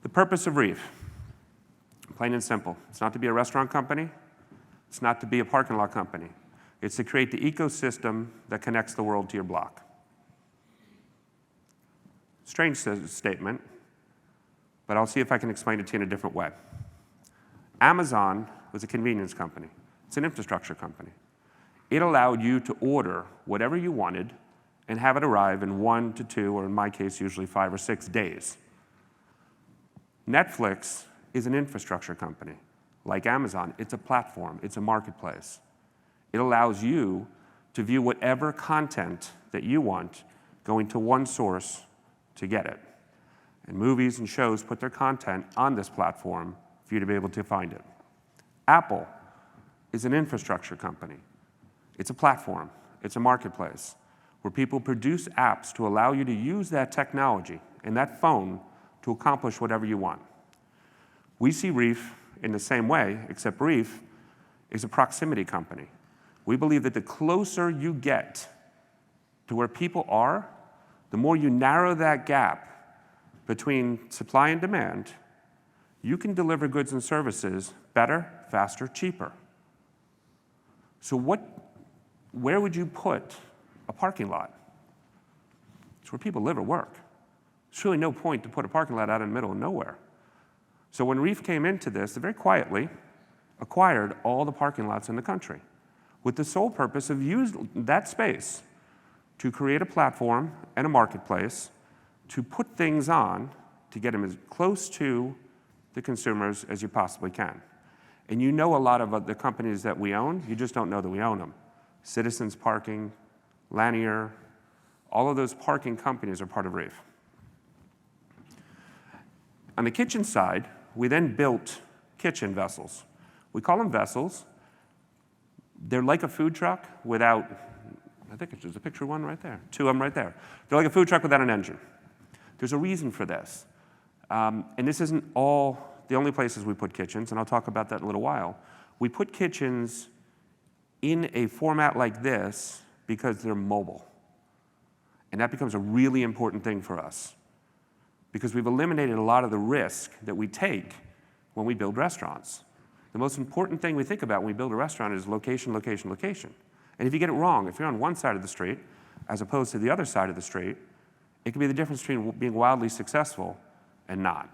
The purpose of REEF, plain and simple. It's not to be a restaurant company. It's not to be a parking lot company. It's to create the ecosystem that connects the world to your block. Strange statement, but I'll see if I can explain it to you in a different way. Amazon was a convenience company. It's an infrastructure company. It allowed you to order whatever you wanted and have it arrive in 1 to 2, or in my case, usually 5 or 6 days. Netflix is an infrastructure company. Like Amazon, it's a platform, it's a marketplace. It allows you to view whatever content that you want going to one source to get it. And movies and shows put their content on this platform for you to be able to find it. Apple is an infrastructure company. It's a platform, it's a marketplace where people produce apps to allow you to use that technology and that phone to accomplish whatever you want. We see REEF in the same way, except REEF is a proximity company. We believe that the closer you get to where people are, the more you narrow that gap between supply and demand, you can deliver goods and services better, faster, cheaper. So where would you put a parking lot? It's where people live or work. There's really no point to put a parking lot out in the middle of nowhere. So when REEF came into this, they very quietly acquired all the parking lots in the country with the sole purpose of using that space to create a platform and a marketplace to put things on to get them as close to the consumers as you possibly can. And you know a lot of the companies that we own, you just don't know that we own them. Citizens Parking, Lanier, all of those parking companies are part of REEF. On the kitchen side, we then built kitchen vessels. We call them vessels. They're like a food truck without, I think there's a picture of one right there, 2 of them right there. They're like a food truck without an engine. There's a reason for this. And this isn't the only places we put kitchens, and I'll talk about that in a little while. We put kitchens in a format like this because they're mobile. And that becomes a really important thing for us because we've eliminated a lot of the risk that we take when we build restaurants. The most important thing we think about when we build a restaurant is location, location, location. And if you get it wrong, if you're on one side of the street as opposed to the other side of the street, it can be the difference between being wildly successful and not.